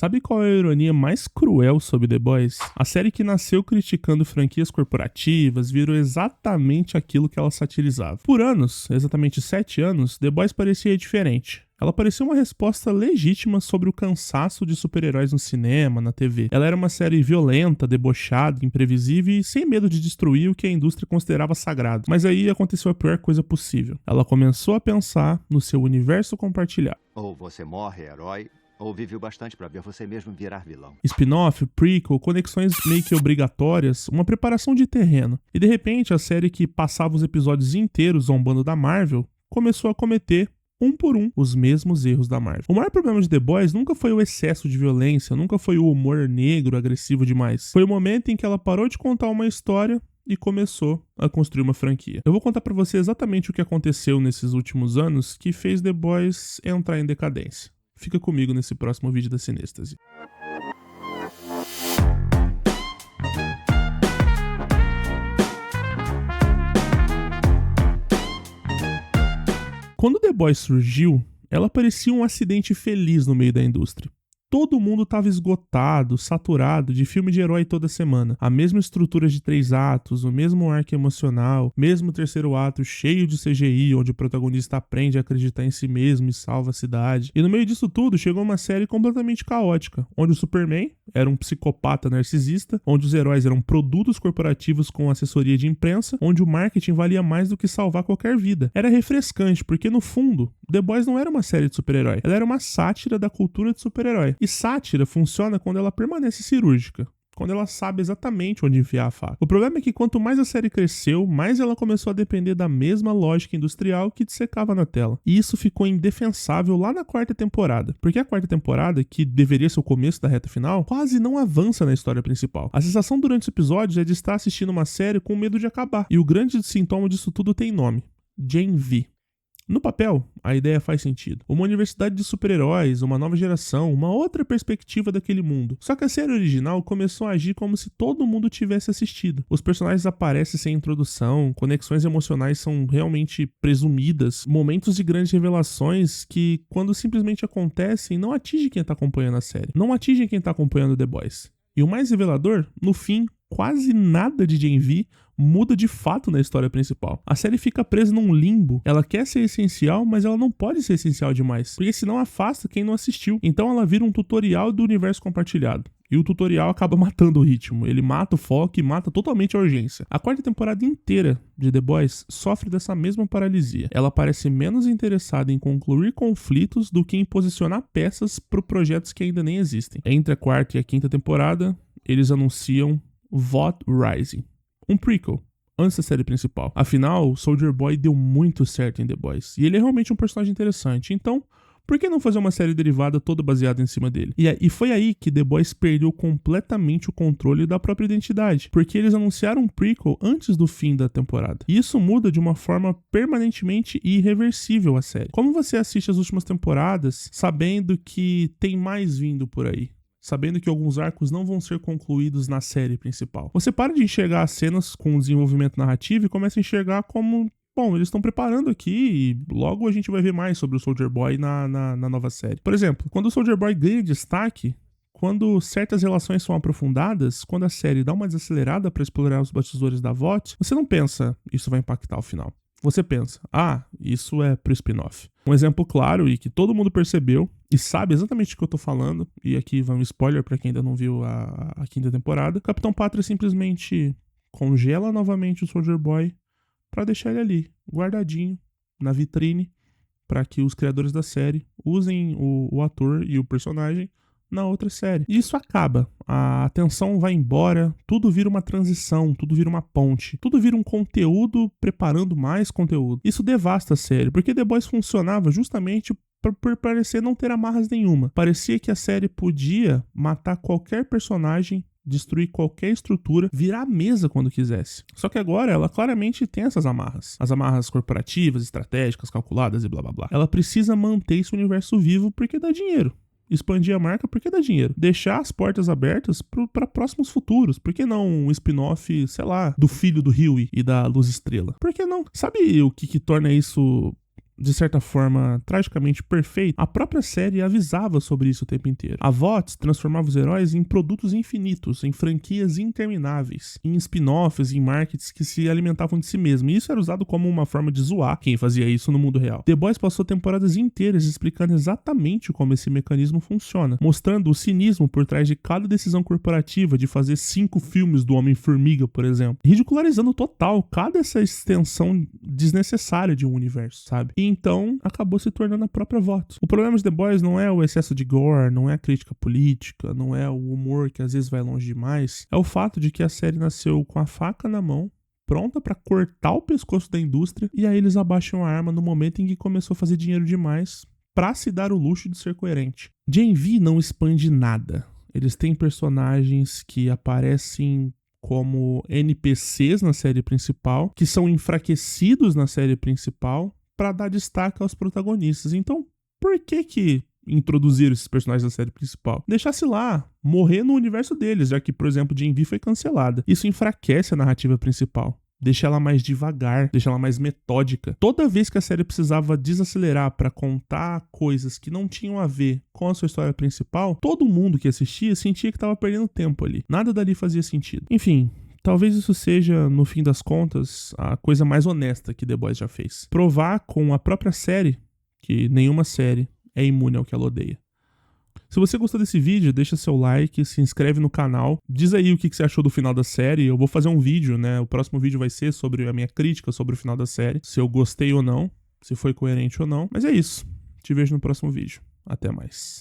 Sabe qual é a ironia mais cruel sobre The Boys? A série que nasceu criticando franquias corporativas virou exatamente aquilo que ela satirizava. Por anos, exatamente 7 anos, The Boys parecia diferente. Ela parecia uma resposta legítima sobre o cansaço de super-heróis no cinema, na TV. Ela era uma série violenta, debochada, imprevisível e sem medo de destruir o que a indústria considerava sagrado. Mas aí aconteceu a pior coisa possível. Ela começou a pensar no seu universo compartilhado. Ou você morre herói, ou vive o bastante pra ver você mesmo virar vilão. Spin-off, prequel, conexões meio que obrigatórias, uma preparação de terreno. E de repente a série que passava os episódios inteiros zombando da Marvel começou a cometer um por um, os mesmos erros da Marvel. O maior problema de The Boys nunca foi o excesso de violência, nunca foi o humor negro, agressivo demais. Foi o momento em que ela parou de contar uma história e começou a construir uma franquia. Eu vou contar pra você exatamente o que aconteceu nesses últimos anos que fez The Boys entrar em decadência. Fica comigo nesse próximo vídeo da Cinêstase. Quando The Boys surgiu, ela parecia um acidente feliz no meio da indústria. Todo mundo estava esgotado, saturado de filme de herói toda semana. A mesma estrutura de 3 atos, o mesmo arco emocional, mesmo terceiro ato cheio de CGI, onde o protagonista aprende a acreditar em si mesmo e salva a cidade. E no meio disso tudo, chegou uma série completamente caótica, onde o Superman era um psicopata narcisista, onde os heróis eram produtos corporativos com assessoria de imprensa, onde o marketing valia mais do que salvar qualquer vida. Era refrescante, porque no fundo, The Boys não era uma série de super-herói, ela era uma sátira da cultura de super-herói. E sátira funciona quando ela permanece cirúrgica, quando ela sabe exatamente onde enfiar a faca. O problema é que quanto mais a série cresceu, mais ela começou a depender da mesma lógica industrial que dissecava na tela. E isso ficou indefensável lá na 4ª temporada, porque a 4ª temporada, que deveria ser o começo da reta final, quase não avança na história principal. A sensação durante os episódios é de estar assistindo uma série com medo de acabar. E o grande sintoma disso tudo tem nome: Gen V. No papel, a ideia faz sentido. Uma universidade de super-heróis, uma nova geração, uma outra perspectiva daquele mundo. Só que a série original começou a agir como se todo mundo tivesse assistido. Os personagens aparecem sem introdução, conexões emocionais são realmente presumidas, momentos de grandes revelações que, quando simplesmente acontecem, não atingem quem tá acompanhando a série. Não atingem quem tá acompanhando The Boys. E o mais revelador, no fim, quase nada de Gen V muda de fato na história principal. A série fica presa num limbo. Ela quer ser essencial, mas ela não pode ser essencial demais, porque senão afasta quem não assistiu. Então ela vira um tutorial do universo compartilhado. E o tutorial acaba matando o ritmo. Ele mata o foco e mata totalmente a urgência. A 4ª temporada inteira de The Boys sofre dessa mesma paralisia. Ela parece menos interessada em concluir conflitos do que em posicionar peças para projetos que ainda nem existem. Entre a 4ª e a 5ª temporada, eles anunciam VOT Rising, um prequel, antes da série principal. Afinal, Soldier Boy deu muito certo em The Boys, e ele é realmente um personagem interessante, então por que não fazer uma série derivada toda baseada em cima dele? E foi aí que The Boys perdeu completamente o controle da própria identidade, porque eles anunciaram um prequel antes do fim da temporada. E isso muda de uma forma permanentemente irreversível a série. Como você assiste as últimas temporadas sabendo que tem mais vindo por aí? Sabendo que alguns arcos não vão ser concluídos na série principal. Você para de enxergar as cenas com desenvolvimento narrativo e começa a enxergar como, bom, eles estão preparando aqui e logo a gente vai ver mais sobre o Soldier Boy na nova série. Por exemplo, quando o Soldier Boy ganha destaque, quando certas relações são aprofundadas, quando a série dá uma desacelerada para explorar os bastidores da VOT, você não pensa, isso vai impactar o final. Você pensa, isso é pro spin-off. Um exemplo claro e que todo mundo percebeu e sabe exatamente o que eu tô falando, e aqui vai um spoiler pra quem ainda não viu a 5ª temporada, Capitão Pátria simplesmente congela novamente o Soldier Boy pra deixar ele ali, guardadinho, na vitrine, pra que os criadores da série usem o ator e o personagem na outra série. E isso acaba. A atenção vai embora, tudo vira uma transição, tudo vira uma ponte, tudo vira um conteúdo preparando mais conteúdo. Isso devasta a série, porque The Boys funcionava justamente por parecer não ter amarras nenhuma. Parecia que a série podia matar qualquer personagem, destruir qualquer estrutura, virar a mesa quando quisesse. Só que agora ela claramente tem essas amarras. As amarras corporativas, estratégicas, calculadas e blá blá blá. Ela precisa manter esse universo vivo porque dá dinheiro. Expandir a marca porque dá dinheiro. Deixar as portas abertas para próximos futuros. Por que não um spin-off, sei lá, do filho do Huey e da Luz Estrela? Por que não? Sabe o que torna isso de certa forma, tragicamente perfeito, a própria série avisava sobre isso o tempo inteiro. A VOTS transformava os heróis em produtos infinitos, em franquias intermináveis, em spin-offs, em markets que se alimentavam de si mesmo. E isso era usado como uma forma de zoar quem fazia isso no mundo real. The Boys passou temporadas inteiras explicando exatamente como esse mecanismo funciona, mostrando o cinismo por trás de cada decisão corporativa de fazer 5 filmes do Homem-Formiga, por exemplo, ridicularizando total cada essa extensão desnecessária de um universo, sabe? E então acabou se tornando a própria VOTS. O problema de The Boys não é o excesso de gore, não é a crítica política, não é o humor que às vezes vai longe demais, é o fato de que a série nasceu com a faca na mão, pronta pra cortar o pescoço da indústria, e aí eles abaixam a arma no momento em que começou a fazer dinheiro demais pra se dar o luxo de ser coerente. Gen V não expande nada. Eles têm personagens que aparecem como NPCs na série principal, que são enfraquecidos na série principal pra dar destaque aos protagonistas. Então, por que introduziram esses personagens na série principal? Deixasse lá, morrer no universo deles, já que, por exemplo, Gen V foi cancelada. Isso enfraquece a narrativa principal. Deixa ela mais devagar, deixa ela mais metódica. Toda vez que a série precisava desacelerar pra contar coisas que não tinham a ver com a sua história principal, todo mundo que assistia sentia que tava perdendo tempo ali. Nada dali fazia sentido. Enfim, talvez isso seja, no fim das contas, a coisa mais honesta que The Boys já fez. Provar com a própria série que nenhuma série é imune ao que ela odeia. Se você gostou desse vídeo, deixa seu like, se inscreve no canal, diz aí o que você achou do final da série. Eu vou fazer um vídeo, né? O próximo vídeo vai ser sobre a minha crítica sobre o final da série, se eu gostei ou não, se foi coerente ou não. Mas é isso. Te vejo no próximo vídeo. Até mais.